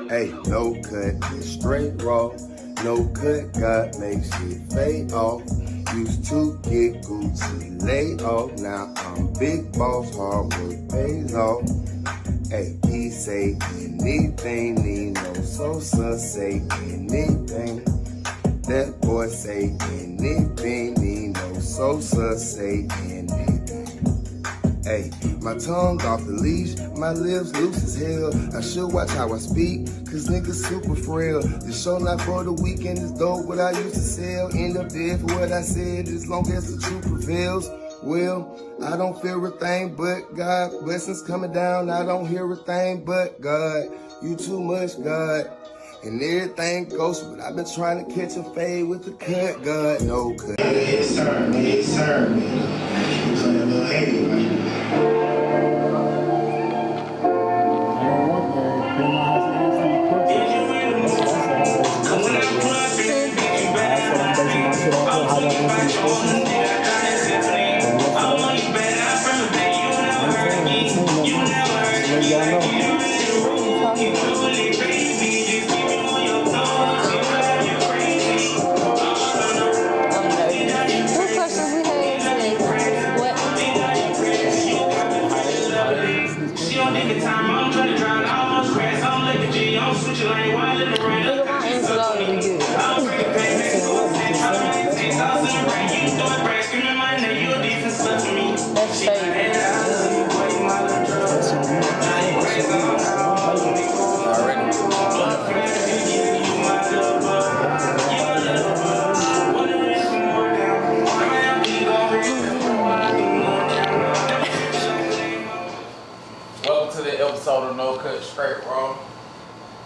Hey, no cut, straight raw. No cut, God makes shit fade off. Used to get Gucci laid off. Now I'm big boss, hard work pays off. Hey, he say anything, need no Sosa say anything. That boy say anything, need no Sosa say anything. Hey, my tongue off the leash, my lips loose as hell. I should watch how I speak, cause niggas super frail. This show not for the weekend, it's dope what I used to sell. End up dead for what I said, as long as the truth prevails. Well, I don't fear a thing but God. Blessings coming down, I don't hear a thing but God. You too much, God. And everything goes, but I've been trying to catch a fade with the cut, God. No cut. Yes, sir, yes, sir. He was on that little heavy, man. Welcome to the episode of No Cut Straight Raw.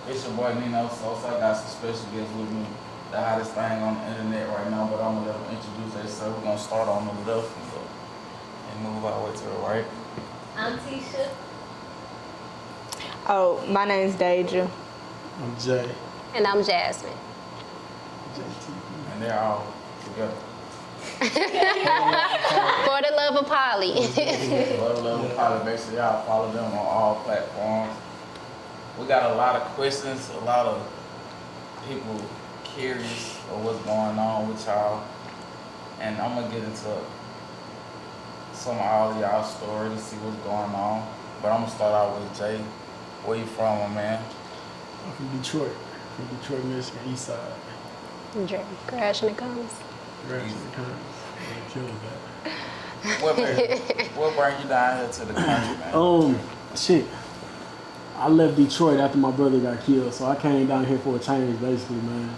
It's your boy Nino Sosa. I got some special guests with me. The hottest thing on the internet right now, but I'm gonna let them introduce themselves. We're gonna start on the left and move our way to the right. I'm Tisha. Oh, my name's Deja. I'm Jay. And I'm Jasmine. And they're all together. For the love of Polly. Love Pilot. Make sure y'all follow them on all platforms. We got a lot of questions, a lot of people curious of what's going on with y'all. And I'm gonna get into some of all of y'all stories to see what's going on. But I'm gonna start out with Jay. Where you from, my man? I'm from Detroit, Michigan, East Side. Dre, crashing the comes. What brought you down here to the country, man? Shit. I left Detroit after my brother got killed, so I came down here for a change, basically, man.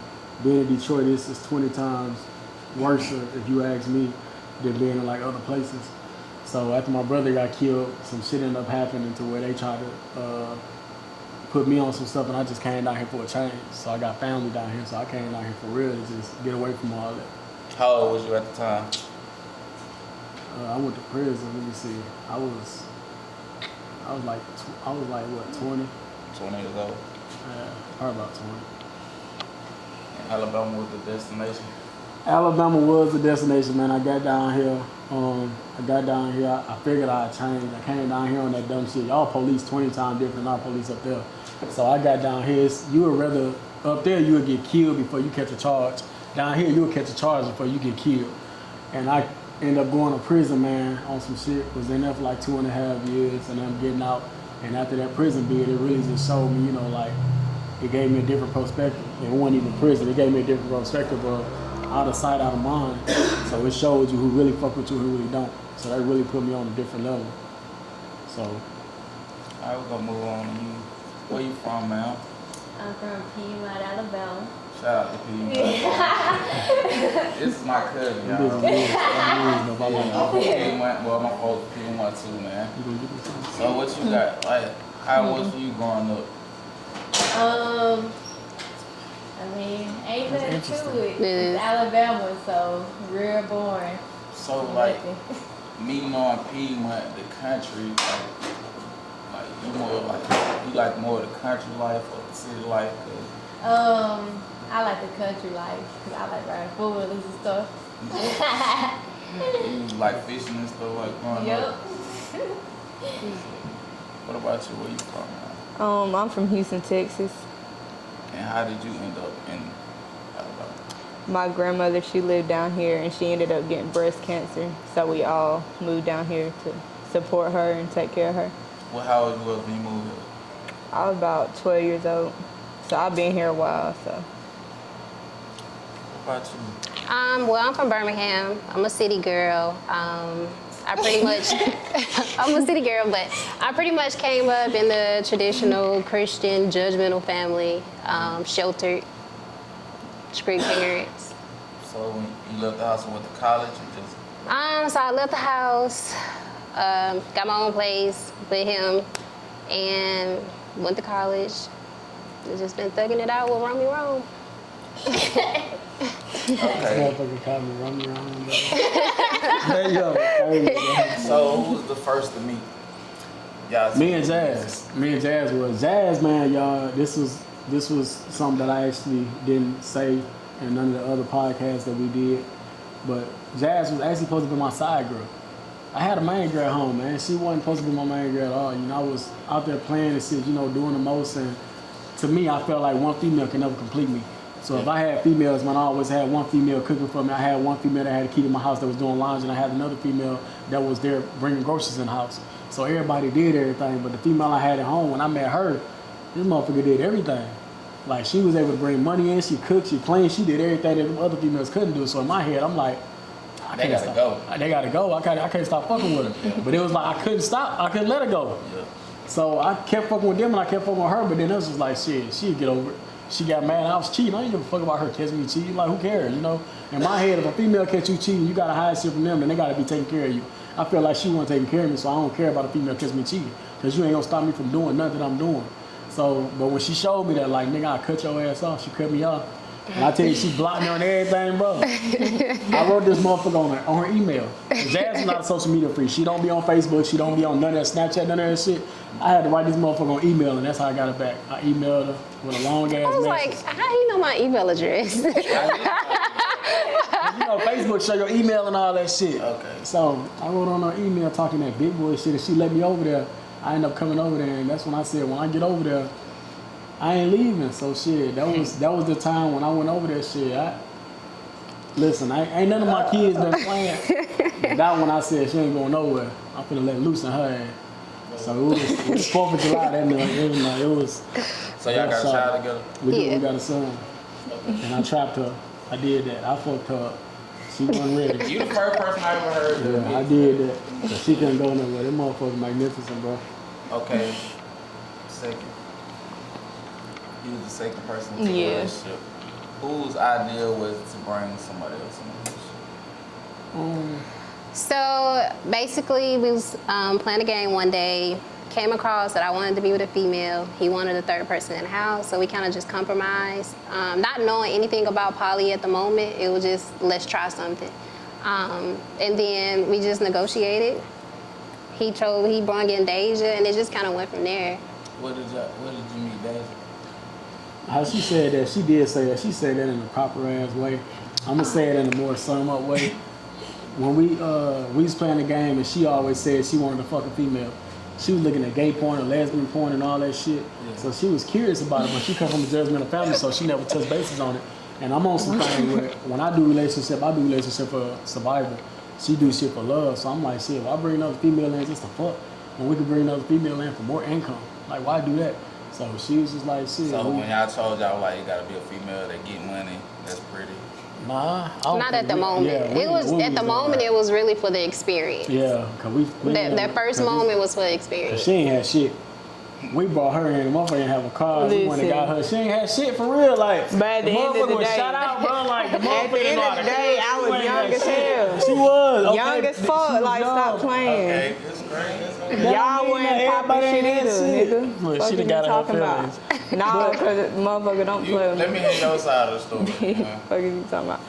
Being in Detroit is 20 times worse, if you ask me, than being in like other places. So after my brother got killed, some shit ended up happening to where they tried to put me on some stuff, and I just came down here for a change. So I got family down here, so I came down here for real to just get away from all that. How old was you at the time? I went to prison. Let me see. I was like what, 20? 20 years old. Yeah, probably about 20. And Alabama was the destination. Alabama was the destination, man. I got down here. I figured I'd change. I came down here on that dumb shit. Y'all police 20 times different than our police up there. So I got down here. You would rather, up there you would get killed before you catch a charge. Down here you would catch a charge before you get killed. And I ended up going to prison, man, on some shit. Was in there for like 2.5 years, and I'm getting out. And after that prison bid, it really just showed me, like, it gave me a different perspective. It wasn't even prison. It gave me a different perspective of out of sight, out of mind. So it showed you who really fuck with you, who really don't. So that really put me on a different level. So. All right, we're gonna move on to you. Where you from, man? I'm from Piedmont, Alabama. Shout out to Piedmont. This is my cousin, y'all. Piedmont, well, my folks Piedmont too, man. So what you got? Like, how was for you growing up? I mean, ain't nothing to it. It's Alabama, so real boring. So like, me knowing Piedmont, the country, like you like more of the country life or the city life? I like the country life because I like riding four-wheelers and stuff. You like fishing and stuff like growing up? What about you? Where you from, man? I'm from Houston, Texas. And how did you end up in Alabama? My grandmother, she lived down here, and she ended up getting breast cancer. So we all moved down here to support her and take care of her. Well, how old you was when you moved here? I was about 12 years old. So I've been here a while, so. What about you? Well, I'm from Birmingham. I'm a city girl. I pretty much, I'm a city girl, but I pretty much came up in the traditional Christian judgmental family, sheltered, strict parents. So when you left the house and went to college, you just... So I left the house, got my own place with him, and went to college. Just been thugging it out with Romy Rome. Okay. Motherfucker called me running around. There you go. So who was the first to meet? Y'all Me and Jazz. Was Jazz, man, y'all. This was something that I actually didn't say in none of the other podcasts that we did. But Jazz was actually supposed to be my side girl. I had a main girl at home, man. She wasn't supposed to be my main girl at all. You know, I was out there playing and shit, you know, doing the most. And to me, I felt like one female can never complete me. So if I had females, man, I always had one female cooking for me. I had one female that had a key to my house that was doing laundry, and I had another female that was there bringing groceries in the house. So everybody did everything, but the female I had at home, when I met her, this motherfucker did everything. Like, she was able to bring money in, she cooked, she cleaned, she did everything that the other females couldn't do. So in my head, I'm like, They gotta go. They gotta go. I can't stop fucking with her. But it was like, I couldn't stop. I couldn't let her go. Yeah. So I kept fucking with them and I kept fucking with her, but then it was just like, shit, she'd get over it. She got mad I was cheating. I didn't give a fuck about her catching me cheating. Like, who cares, you know? In my head, if a female catch you cheating, you gotta hide shit from them, then they gotta be taking care of you. I feel like she wasn't taking care of me, so I don't care about a female catching me cheating. Because you ain't gonna stop me from doing nothing that I'm doing. So, but when she showed me that, like, nigga, I cut your ass off, she cut me off. And I tell you, she blocked me on everything, bro. I wrote this motherfucker on her email. Jazz is not a social media freak. She don't be on Facebook. She don't be on none of that Snapchat, none of that shit. I had to write this motherfucker on email, and that's how I got it back. I emailed her with a long ass I was message. like, how do you know my email address? You know, Facebook show your email and all that shit. Okay. So I wrote on her email talking that big boy shit, and she let me over there. I ended up coming over there, and that's when I said, when I get over there, I ain't leaving. So shit, that was the time when I went over there. Shit, ain't none of my kids been playing. But that one I said she ain't going nowhere. I'm finna let loose in her ass. So it was 4th of July that night. It was. So y'all got a child together? We got a son, and I trapped her. I did that. I fucked her up. She wasn't ready. You the first person I ever heard. Yeah, I did that. So she couldn't go nowhere. That motherfucker magnificent, bro. Okay. Second. You was the second person to the Yeah. relationship. Whose idea was to bring somebody else in the relationship? So basically, we was playing a game one day, came across that I wanted to be with a female. He wanted a third person in the house, so we kind of just compromised. Not knowing anything about poly at the moment, it was just, let's try something. And then we just negotiated. He brought in Deja, and it just kind of went from there. Where did you meet Deja? How she said that, she did say that. She said that in a proper ass way. I'm gonna say it in a more sum up way. When we was playing the game, and she always said she wanted to fuck a female. She was looking at gay porn and lesbian porn and all that shit. Yeah. So she was curious about it, but she come from a judgmental family, so she never touched bases on it. And I'm on some thing where when I do relationship for survival. She do shit for love. So I'm like, shit, why bring another female in just to fuck? When we could bring another female in for more income. Like, why do that? So she was just like, shit. So when y'all told y'all, like, it gotta be a female that get money, that's pretty. Nah, I don't Not think at the we- moment. yeah, It was at the moment. It was really for the experience. Yeah, cause we That first moment was for the experience. She ain't had shit. We brought her in. The motherfucker didn't have a car. We went and got her. She ain't had shit for real. Like, But at the end of motherfucker the was day- shut out, bro. Like, the motherfucker At the end of the day, I was ain't young had as shit. hell. She was. Okay. Young as She fuck, was like, young. stop playing. Okay, it's great. Y'all wasn't popping shit either, nigga. Look, Fuck she you done got her talking about? feelings. Nah, because motherfucker don't play with me. Let me hear your side of the story. man. Fuck is you talking about?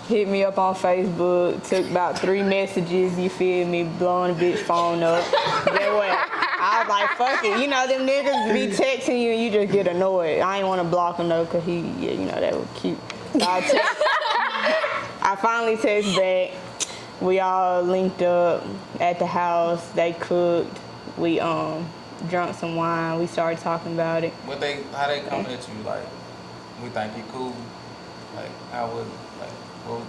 Hit me up on Facebook, took about 3 messages, you feel me, blowing a bitch phone up. Get what? I was like, fuck it. You know, them niggas be texting you and you just get annoyed. I ain't want to block him though, because that was cute. So I finally text back. We all linked up at the house. They cooked. We drank some wine. We started talking about it. How they come at you, like, we think he cool. Like, how was like, well,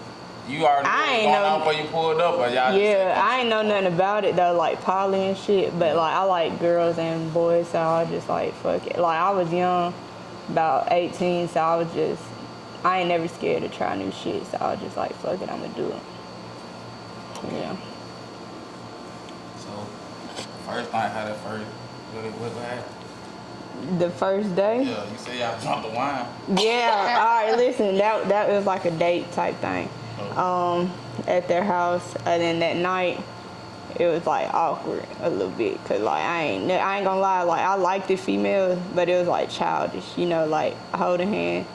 you already I knew ain't what was going know- on before you pulled up, or y'all Yeah, I ain't know nothing about it though, like poly and shit. But like I like girls and boys, so I was just like fuck it. Like I was young, about 18, so I ain't never scared to try new shit. So I was just like fuck it, I'ma do it. Yeah. So, first night, how that first, what happened? The first day. Yeah, you say y'all drunk the wine. Yeah. All right. Listen, that was like a date type thing. At their house, and then that night, it was like awkward a little bit, cause like I ain't gonna lie, like I liked the females, but it was like childish, you know, like holding hand,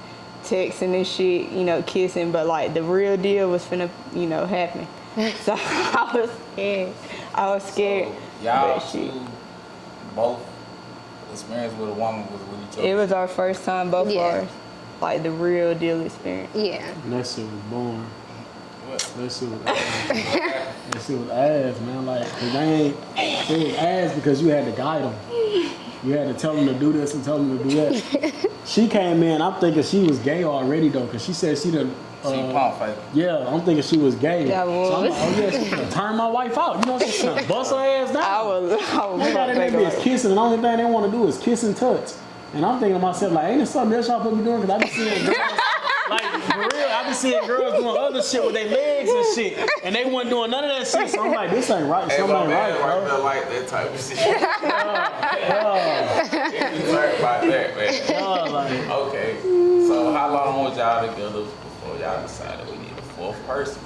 texting and shit, you know, kissing, but like the real deal was finna, you know, happen. So I was scared. So, y'all but shit. two, both experience with a woman was with each other. It was our first time, both of Yeah. ours, like the real deal experience. Yeah. And that shit was born. What? That shit was ass. That shit was ass, man. Like, 'cause it was ass because you had to guide them. You had to tell them to do this and tell them to do that. She came in, I'm thinking she was gay already though, because she said she done. She pump fake. Yeah, I'm thinking she was gay. That So I'm was. like, oh yeah, she's gonna turn my wife out. You know, she's gonna bust her ass down. I was They got in that fucking bitch kissing, and the only thing they want to do is kiss and touch. And I'm thinking to myself, like, ain't it something else y'all supposed to be doing? Because I be seeing girls, like, for real, I be seeing girls doing other shit with their legs and shit. And they wasn't doing none of that shit. So I'm like, this ain't right. Hey, Something my ain't man right, right bro. there like that type of shit. You learn about that, man. Like, Okay, so how long was y'all together before y'all decided we need a fourth person?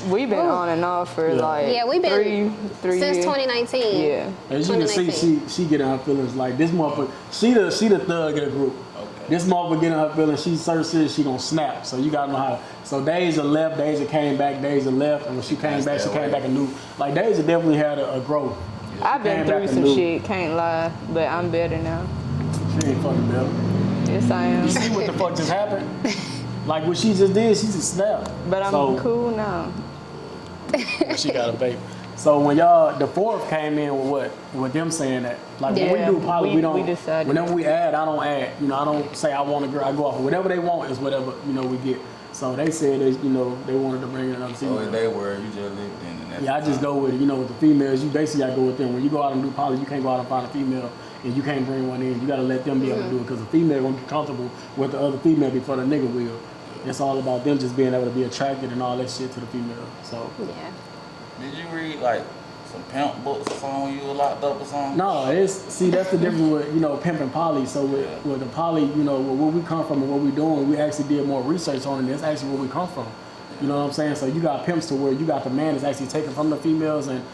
We've been on and off for Yeah. like Yeah, we've been three since years. 2019. Yeah. as you can see, 2019. she getting her feelings. Like, this motherfucker, she the thug of the group. Okay. This motherfucker getting her feelings, she's so serious, she gonna snap. So you gotta know how. So Deja left, Deja came back, Deja left, and when she came back, she came back and knew. Like, Deja definitely had a growth. I've been came through back some and knew. shit, can't lie, but I'm better now. She ain't fucking better. Yes, I am. You see what the fuck just happened? Like what she just did, she just snapped. But I'm So, cool now. She got a baby. So when the fourth came in with what? With them saying that. Like when Yeah, we do poly, we don't. we decided. Whenever we add, I don't add. You know, I don't say I want a girl. I go off of whatever they want is whatever, you know, we get. So they said they, you know, they wanted to bring in another So female. if they were, you just lived in and that's Yeah, I just go with it. You know, with the females, you basically gotta go with them. When you go out and do poly, you can't go out and find a female and you can't bring one in. You gotta let them be able to do it because the female gonna be comfortable with the other female before the nigga will. It's all about them just being able to be attracted and all that shit to the female. So Yeah. Did you read like some pimp books or something when you were locked up or something? no, that's the difference with, you know, pimp and poly. So with the poly, you know, where we come from and what we doing, we actually did more research on it. That's actually where we come from. You know what I'm saying? So you got pimps to where you got the man that's actually taking from the females and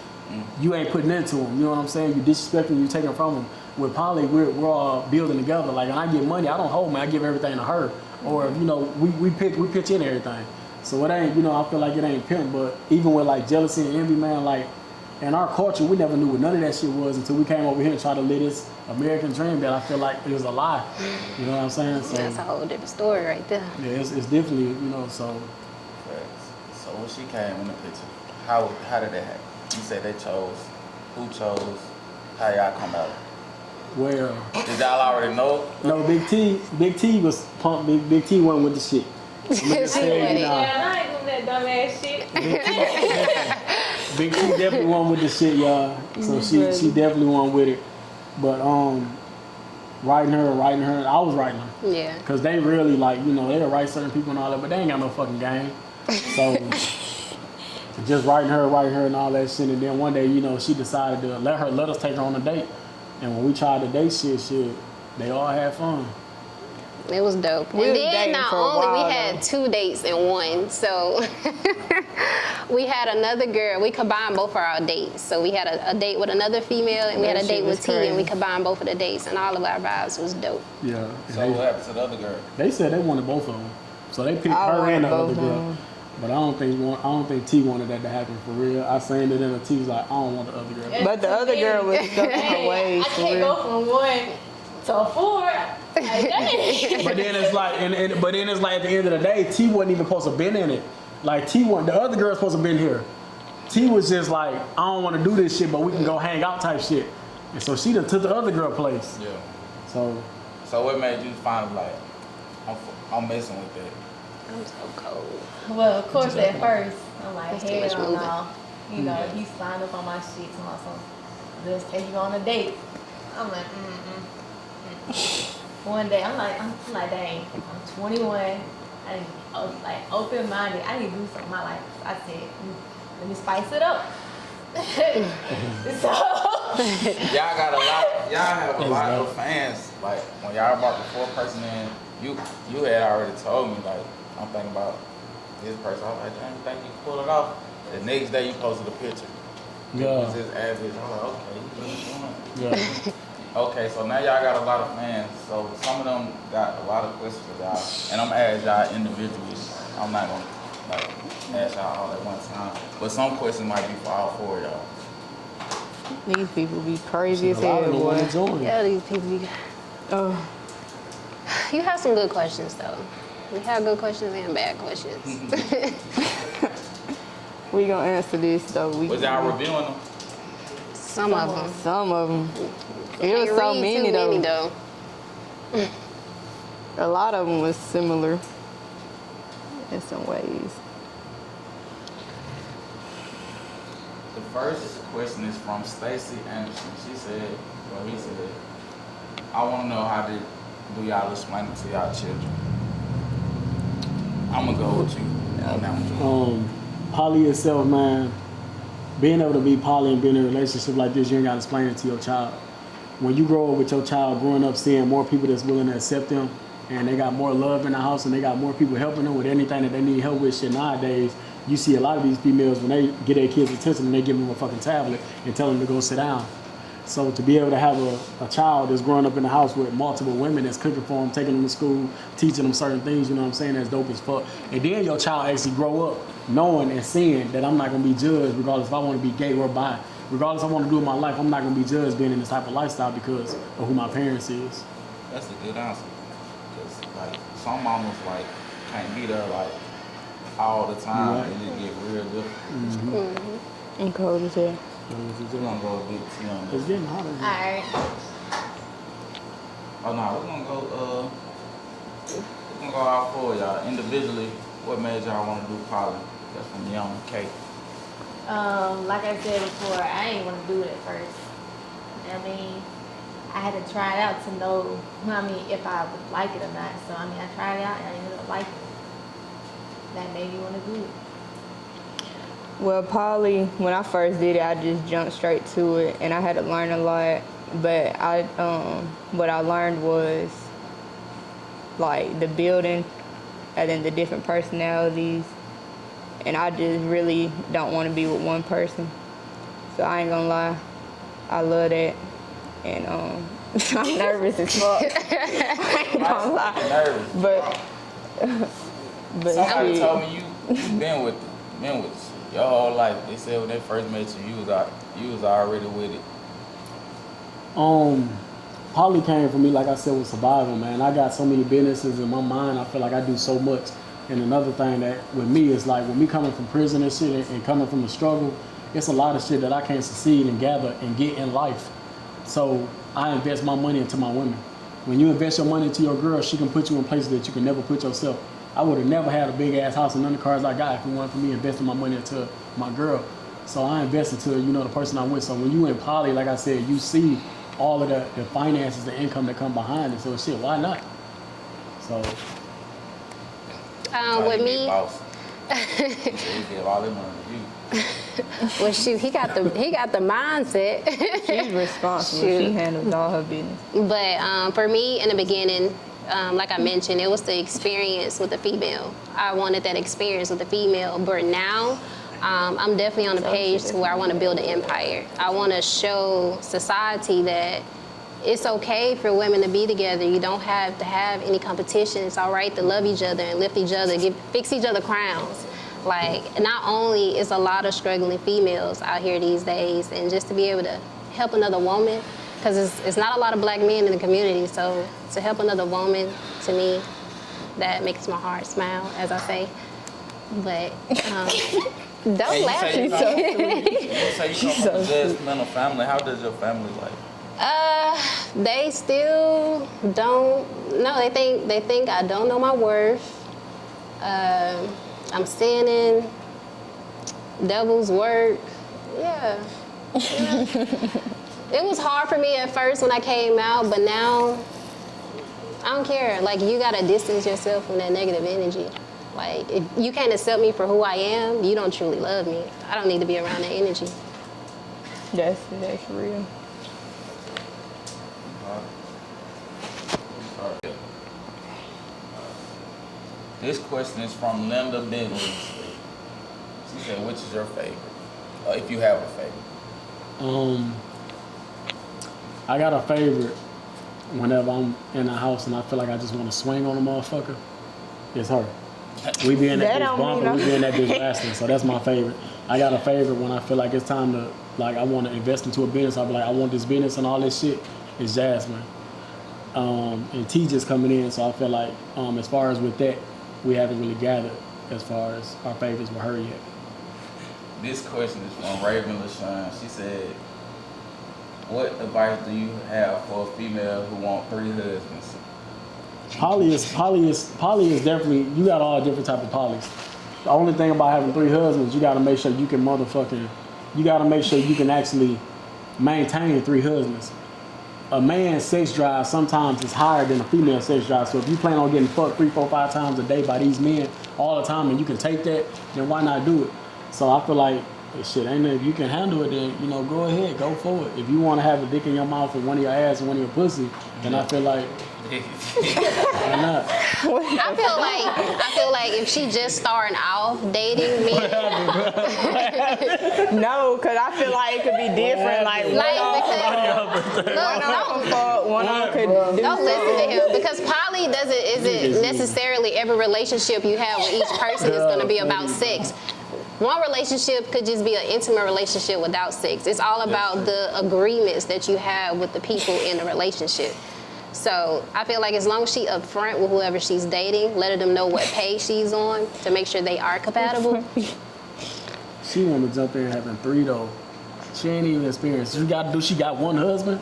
you ain't putting into them. You know what I'm saying? You disrespecting, you taking from them. With poly, we're all building together. Like when I get money, I don't hold me. I give everything to her. Or you know, we pitch in everything. So it ain't, you know, I feel like it ain't pimp. But even with like jealousy and envy, man, like in our culture, we never knew what none of that shit was until we came over here and tried to live this American dream that I feel like it was a lie. You know what I'm saying? So That's a whole different story right there. yeah, it's definitely, you know, so Facts. So when she came in the picture, how did that happen? You said they chose. Who chose? How y'all come out? where Did y'all already know? no Big T was pumped. Big T went with the shit. She Yeah, with it. nah. I ain't doing that dumbass shit. Big T definitely won with the shit, y'all. So she definitely won with it. But writing her, I was writing her. Yeah. Cause they really like, you know, they'll write certain people and all that, but they ain't got no fucking game. So just writing her and all that shit. And then one day, you know, she decided to let us take her on a date. And when we tried the date shit, they all had fun. It was dope. We And was then dating not for a only while, we had 2 dates in one, so we had another girl. We combined both of our dates. So we had a date with another female, and we had a That date shit with was T, and we crazy. combined both of the dates, and all of our vibes was dope. Yeah. So what happened to the other girl? They said they wanted both of them. So they picked I her and the wanted other both of girl. them. But I don't think T wanted that to happen for real. I seen it in the T was like, I don't want the other girl. But the other girl was stuck in her ways I for can't real. go from 1 to 4. Like, dang. But then it's like, but then it's like at the end of the day, T wasn't even supposed to been in it. Like the other girl's supposed to been here. T was just like, I don't want to do this shit, but we can go hang out type shit. And so she done took the other girl place. Yeah. So So what made you finally like, I'm messing with that. I'm so cold. Well, of course, at first, I'm like, That's too much hell moving. no. You know, he signed up on my shit to my son. Let's take you on a date. I'm like, One day, I'm like, dang, I'm 21. I need, like, open-minded. I need to do something in my life. I said, let me spice it up. So, Y'all got a lot. Y'all have a lot of fans. Like when y'all brought the fourth person in, you had already told me like I'm thinking about this person. I was like, damn, you think you can pull it off? The next day you posted a picture. It was just average. I'm like, okay, you really doing it. Yeah. Okay, so now y'all got a lot of fans. So some of them got a lot of questions for y'all, and I'm gonna ask y'all individually. I'm not gonna like ask y'all all at one time, but some questions might be for all four of y'all. These people be crazy A as lot hell, of them want boy. to join. Yeah, these people. Oh, You have some good questions though. You have good questions and bad questions. we gonna answer this though. Was y'all reviewing them? Some of them. Some of them. It was Can't so read many too though. A lot of them was similar in some ways. The first question is from Stacy Anderson. She said, well, he said, I want to know how do y'all explain it to y'all children? I'm gonna go with you on that one. Poly itself, man, being able to be poly and being in a relationship like this, you ain't got to explain it to your child. When you grow up with your child, growing up seeing more people that's willing to accept them, and they got more love in the house, and they got more people helping them with anything that they need help with shit nowadays, you see a lot of these females, when they get their kids' attention, and they give them a fucking tablet and tell them to go sit down. So to be able to have a child that's growing up in the house with multiple women that's cooking for them, taking them to school, teaching them certain things, you know what I'm saying, that's dope as fuck. And then your child actually grow up knowing and seeing that I'm not going to be judged regardless if I want to be gay or bi. Regardless of what I want to do in my life, I'm not going to be judged being in this type of lifestyle because of who my parents is. That's a good answer. Cause like some mamas like can't be there like all the time, Right. and it get real different. And cold as hell. We're gonna go a bit T on It's this. getting hotter. alright. Oh no, we're gonna go all four of y'all individually. What made y'all want to do poly? That's from Young K. Like I said before, I ain't want to do it at first. I mean, I had to try it out to know, if I would like it or not. So, I tried it out and I ended up liking it. That made me want to do it. Well, poly, when I first did it, I just jumped straight to it, and I had to learn a lot. But what I learned was like the building, and then the different personalities, and I just really don't want to be with one person. So I ain't gonna lie, I love that, and I'm nervous as fuck. I ain't gonna lie, Nervous. but Somebody shit. told me you been with your whole life. They said when they first met you was already with it. Poly came for me, like I said, with survival, man. I got so many businesses in my mind. I feel like I do so much. And another thing that with me is like, with me coming from prison and shit and coming from the struggle, it's a lot of shit that I can't succeed and gather and get in life. So I invest my money into my women. When you invest your money into your girl, she can put you in places that you can never put yourself. I would have never had a big ass house and none of the cars I got if it wasn't for me investing my money into my girl. So I invest into, the person I'm with. So when you in poly, like I said, you see all of the finances, the income that come behind it. So shit, why not? So With me, Boss. He give all their money to you. well, shoot, he got the mindset. She's responsible. Shoot. She handles all her business. But for me, in the beginning, like I mentioned, it was the experience with the female. I wanted that experience with the female, but now I'm definitely on the page to where I want to build an empire. I want to show society that it's okay for women to be together. You don't have to have any competition. It's all right to love each other and lift each other, fix each other crowns. Like, not only is a lot of struggling females out here these days, and just to be able to help another woman, because it's not a lot of black men in the community, so to help another woman, to me, that makes my heart smile, as I say. But don't laugh at me. You say you come from a judgmental family. How does your family like? They still don't. No, they think I don't know my worth. I'm sinning. Devil's work. Yeah. It was hard for me at first when I came out, but now I don't care. Like, you gotta distance yourself from that negative energy. Like, if you can't accept me for who I am, you don't truly love me. I don't need to be around that energy. That's real. This question is from Linda Bentley. She said, which is your favorite? If you have a favorite. I got a favorite whenever I'm in the house and I feel like I just want to swing on a motherfucker. It's her. We be in that That bitch don't bumping, mean we be in that bitch wrestling, so that's my favorite. I got a favorite when I feel like it's time to, like, I want to invest into a business. I'll be like, I want this business and all this shit. It's Jasmine. And T just coming in, so I feel like as far as with that, we haven't really gathered as far as our favorites with her yet. This question is from Raven LaShawn. She said, what advice do you have for a female who want 3 husbands? Poly is definitely, you got all different type of polys. The only thing about having 3 husbands, you gotta make sure you can actually maintain 3 husbands. A man's sex drive sometimes is higher than a female sex drive. So if you plan on getting fucked 3, 4, 5 times a day by these men all the time and you can take that, then why not do it? So I feel like, shit, if you can handle it, then, go ahead, go for it. If you want to have a dick in your mouth and one of your ass and one of your pussy, then I feel like, why not? I feel like if she just starting off dating me, No, because I feel like it could be different. Like, one of them could do don't listen to him, because poly isn't necessarily every relationship you have with each person is going to be about sex. One relationship could just be an intimate relationship without sex. It's all about the agreements that you have with the people in the relationship. So I feel like as long as she upfront with whoever she's dating, letting them know what page she's on to make sure they are compatible. She want to jump in having 3 though. She ain't even experienced. She got one husband?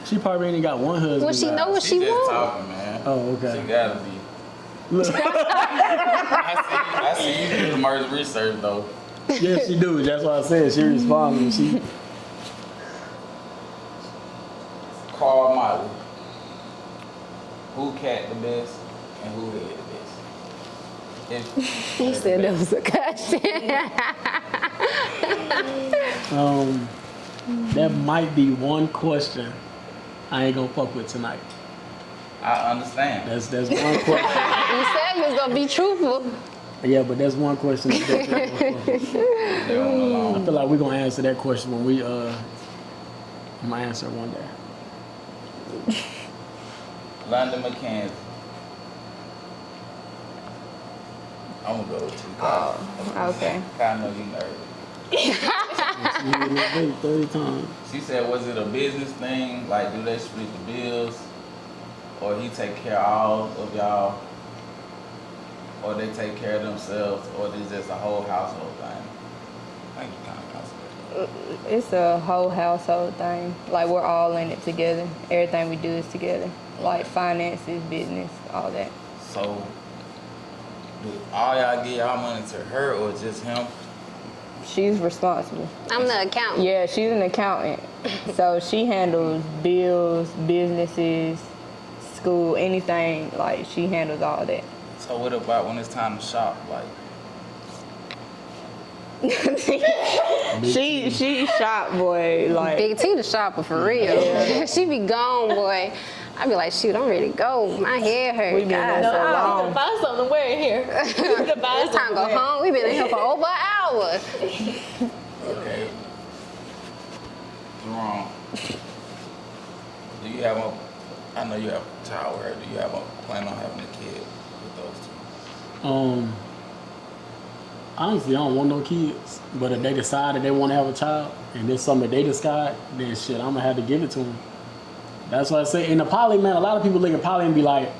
She probably ain't got one husband. Well, she know what She she just wants. talking, man. Oh, okay. She gotta be. Look. I see you do the market research though. Yeah, she do. That's why I said she responded. She Carl Miley. Who cat the best and who head the best? He said that was a question. that might be one question I ain't gonna fuck with tonight. I understand. That's one question. You said you was gonna be truthful. Yeah, but that's one question. I feel like we're gonna answer that question when we I'm gonna answer it one day. London McKenzie. I'm gonna go with you. Okay. I know you nervous. 30 times. She said, was it a business thing? Like, do they split the bills? Or he take care of all of y'all? Or they take care of themselves? Or is this a whole household thing? I think you kind of answered It's a whole household thing. Like, we're all in it together. Everything we do is together. Like finances, business, all that. that. So, do all y'all give y'all money to her or just him? She's responsible. I'm the accountant. Yeah, she's an accountant. So she handles bills, businesses, school, anything. Like, she handles all that. So what about when it's time to shop? Like, She shop, boy. Like, Big T the shopper for real. She be gone, boy. I be like, shoot, I'm ready to go. My head hurt. We been there God. so long. Buy something to wear in here. It's time to go home. We been in here for over an hour. okay. Wrong. Do you have I know you have a child with her. Do you have a plan on having a kid with those two? Honestly, I don't want no kids. But if they decide that they want to have a child, and it's something that they decide, then shit, I'm gonna have to give it to them. That's what I say. In the poly, man, a lot of people look at poly and be like,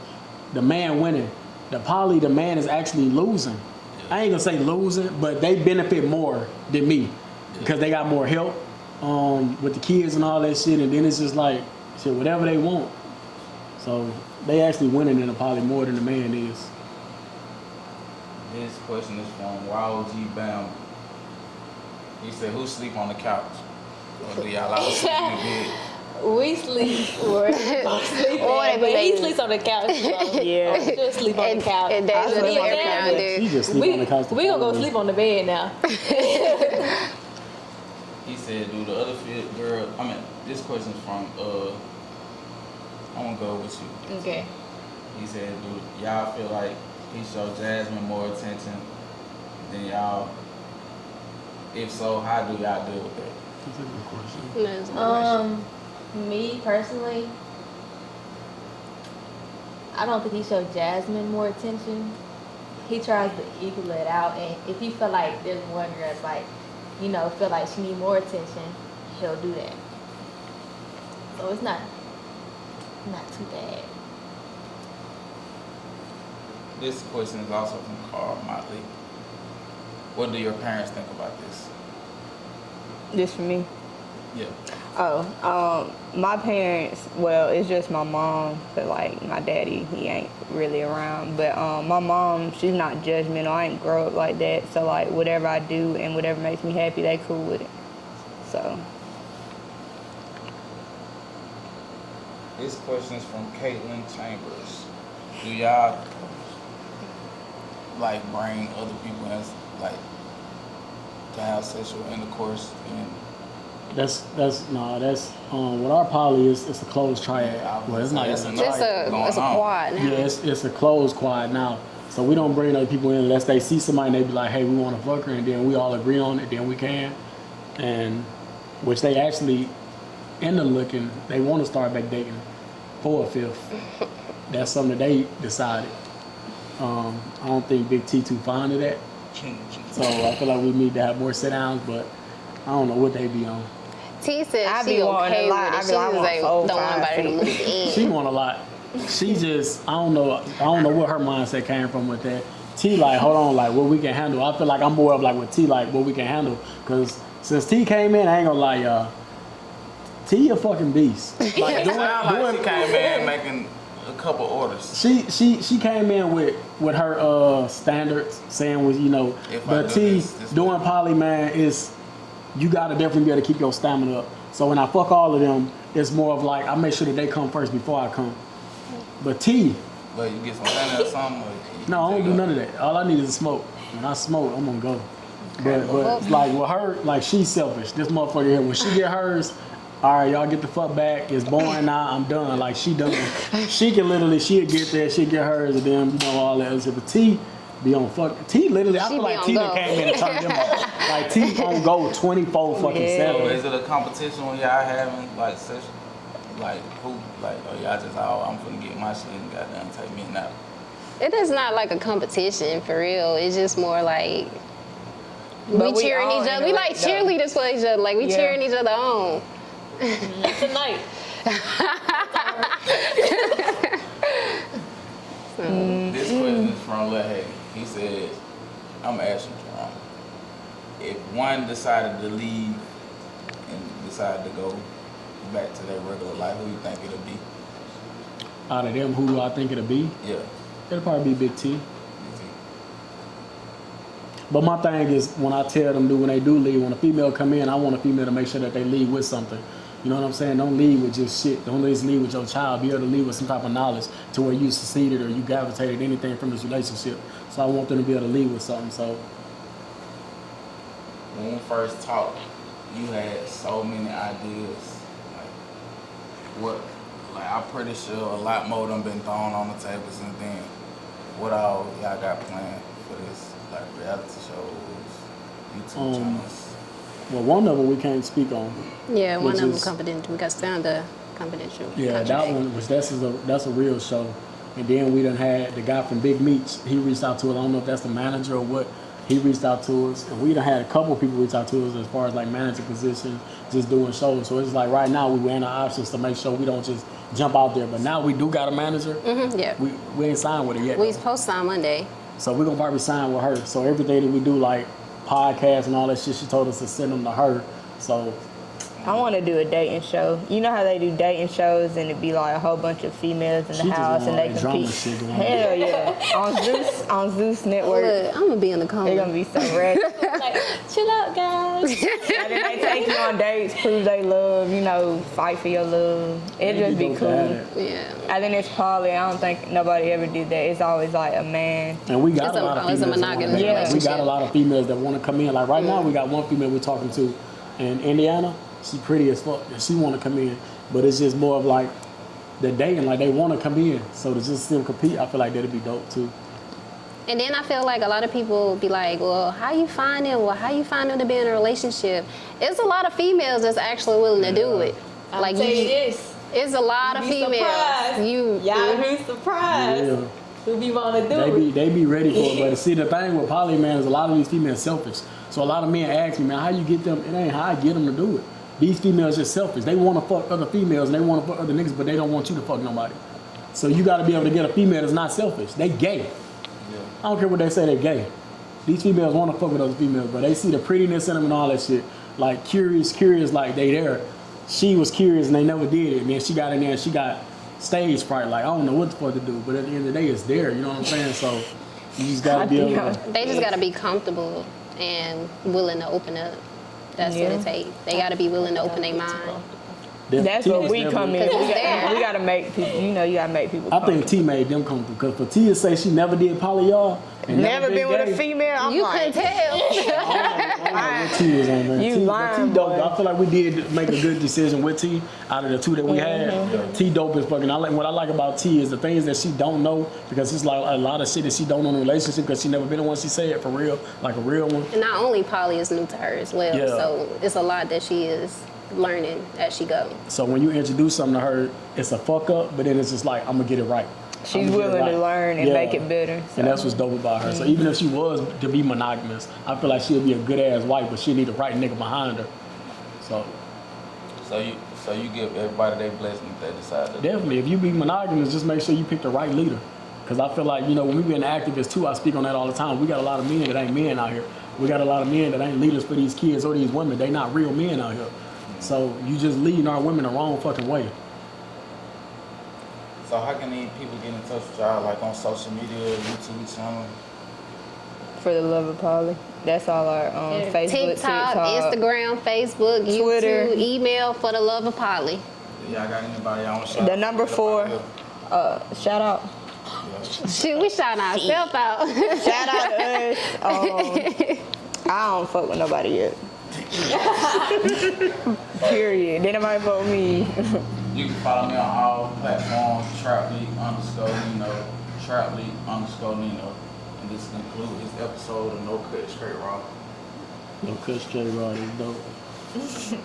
the man winning. The poly, the man is actually losing. I ain't gonna say losing, but they benefit more than me because they got more help with the kids and all that shit. And then it's just like, shit, whatever they want. So they actually winning in a poly more than the man is. This question is from YOG Bam. He said, who sleep on the couch? Or do y'all all sleep in the bed? We sleep or sleep Or in, they but be he lazy. sleeps on the couch. So Yeah. I should sleep on the couch. And Dave's Me sleep and on the Dad, couch. She just sleep on the couch. we gonna go sleep on the bed now. He said, do the other fit girl, this question's from, I'm gonna go with you. Okay. He said, do y'all feel like he showed Jasmine more attention than y'all? If so, how do y'all deal with that? That's a good question. That's a good question. Me personally, I don't think he showed Jasmine more attention. He tries to equal it out, and if he feel like there's one girl that's like, you know, feel like she need more attention, he'll do that. So it's not too bad. This question is also from Carl Motley. What do your parents think about this? This for me. Yeah. Oh, my parents, well, it's just my mom, but like my daddy, he ain't really around. But my mom, she's not judgmental. I ain't grow up like that. So like whatever I do and whatever makes me happy, they cool with it. So. This question is from Caitlin Chambers. Do y'all like bring other people as like to have sexual intercourse and That's what our poly is. It's a closed triad. Well, it's not. It's a triad. It's a quad now. Yeah, it's a closed quad now. So we don't bring other people in unless they see somebody and they be like, hey, we want to fuck her, and then we all agree on it, then we can. And which they actually end up looking, they want to start back dating for a fifth. That's something that they decided. I don't think Big T too fond of that. So I feel like we need to have more sit downs, but I don't know what they be on. T said I she be wanting okay a lot. with it. I She be like, I just want like, 4, don't want 5 nobody to feet. move in. She want a lot. She just I don't know what her mindset came from with that. T like, hold on, like what we can handle. I feel like I'm more of like with T like what we can handle. Cause since T came in, I ain't gonna lie, y'all. T a fucking beast. Like Sound like she came in making a couple orders. She came in with her standards, saying was If I but do T this doing way. poly, man, is you gotta definitely be able to keep your stamina up. So when I fuck all of them, it's more of like I make sure that they come first before I come. But T, But you get some dinner or something? Or you no, I don't take do up? none of that. All I need is a smoke. When I smoke, I'm gonna go. But it's like with her, like she's selfish. This motherfucker here, when she get hers, all right, y'all get the fuck back. It's boring now. I'm done. Like she done. She can literally, she'll get there, she'll get hers, and then all that other shit. But T be on fuck. T literally, I She feel be like on T go. that came in and turned them off. Like T on go 24 fucking So 7. is it a competition when y'all having like session? Like who? Like y'all just I'm finna get my shit and goddamn take me a nap. It is not like a competition for real. It's just more like But we we cheering all each other. We like interact, though. cheerleaders for each other. Like we Yeah. cheering each other on. Tonight. This question is from Lil Hagen. He said, I'm asking Jerome, if one decided to leave and decided to go back to their regular life, who you think it'll be? Out of them, who do I think it'll be? Yeah. It'll probably be Big T. But my thing is, when I tell them when they do leave, when a female come in, I want a female to make sure that they leave with something. You know what I'm saying? Don't leave with just shit. Don't just leave with your child. Be able to leave with some type of knowledge to where you succeeded or you gravitated anything from this relationship. So I want them to be able to leave with something. So When we first talked, you had so many ideas. I'm pretty sure a lot more done been thrown on the table since then. What all y'all got planned for this? Like reality shows, YouTube channels? well, one of them we can't speak on. Yeah, one Which of them is- confidential. We got to stay under confidential. Yeah, that contract. one, which that's a real show. And then we done had the guy from Big Meats. He reached out to us. I don't know if that's the manager or what. He reached out to us, and we done had a couple people reach out to us as far as like manager position, just doing shows. So it's like right now we weighing our options to make sure we don't just jump out there. But now we do got a manager. Yeah. We ain't signed with her yet. We though. supposed to sign Monday. So we're gonna probably sign with her. So everything that we do, like podcasts and all that shit, she told us to send them to her. So I want to do a dating show. You know how they do dating shows and it'd be like a whole bunch of females in She the just house and want they that drama compete. shit going on. Hell yeah. on Zeus Network. Look, I'm gonna be in the They're corner. gonna be so rad. Like, chill out, guys. And then they take you on dates, prove they love, you know, fight for your love. It'd just be dope to cool. have that. Yeah. And then it's poly. I don't think nobody ever did that. It's always like a man. And we got It's a a- lot of it's a females. that wanna monogamous do that. We relationship. got a lot of females that want to come in. Like right now, we got one female we're talking to in Indiana. She pretty as fuck, and she want to come in. But it's just more of like the dating. Like they want to come in, so to just see them compete, I feel like that'd be dope too. And then I feel like a lot of people be like, well, how you find him? Well, how you find him to be in a relationship? It's a lot of females that's actually willing to do it. I'll Like tell you this. it's a lot of You'd be females. surprised. Y'all be surprised. Yeah. Who be wanna do They be ready for it. But see, the thing with poly, man, is a lot of these females selfish. So a lot of men ask me, man, how you get them? It ain't how I get them to do it. These females just selfish. They want to fuck other females and they want to fuck other niggas, but they don't want you to fuck nobody. So you got to be able to get a female that's not selfish. They gay. I don't care what they say, they gay. These females want to fuck with other females, but they see the prettiness in them and all that shit. Like curious, like they there. She was curious and they never did it. And then she got in there and she got stage fright. Like, I don't know what the fuck to do. But at the end of the day, it's there. You know what I'm saying? So you just got to be able to. They just gotta be comfortable and willing to open up. That's what Yeah. it takes. They gotta be willing to open their mind. That's what we come in. Because it's there. We gotta make people, you know, you gotta make people I think T made them comfortable because for T to say she never did poly y'all and never been with gay, a female. I'm You like, couldn't tell. I don't know what T is on, man. You T, but lying, T dope. boy. I feel like we did make a good decision with T out of the two that we Mm-hmm. had. T dope is fucking. What I like about T is the things that she don't know because it's like a lot of shit that she don't know in a relationship because she never been in one. She say it for real, like a real one. And not only poly is new to her as well, Yeah. so it's a lot that she is learning as she goes. So when you introduce something to her, it's a fuck up, but then it's just like I'm gonna get it right. she's I'ma get it willing right. to learn and Yeah. make it better. So. And that's what's dope about her. So even if she was to be monogamous, I feel like she'll be a good ass wife, but she need the right nigga behind her. So So you give everybody their blessing if they decide to. definitely, if you be monogamous, just make sure you pick the right leader. Because I feel like, you know, when we being activists too, I speak on that all the time. We got a lot of men that ain't men out here. We got a lot of men that ain't leaders for these kids or these women. They not real men out here. So you just leading our women the wrong fucking way. So how can these people get in touch with y'all, like on social media, YouTube channel? For the love of Polly. That's all our Yeah. Facebook, TikTok, Instagram, Facebook, Twitter. YouTube, email for the love of poly. Y'all got anybody y'all want to shout The out? number 4. Shout out. Shoot, we shouting ourselves out. Shout out to us. I don't fuck with nobody yet. Period. Didn't nobody fuck with me. You can follow me on all platforms, @TrapLeague_Nino, @TrapLeague_Nino. And this concludes this episode of No Cut Straight Raw. No Kush J Rod is dope.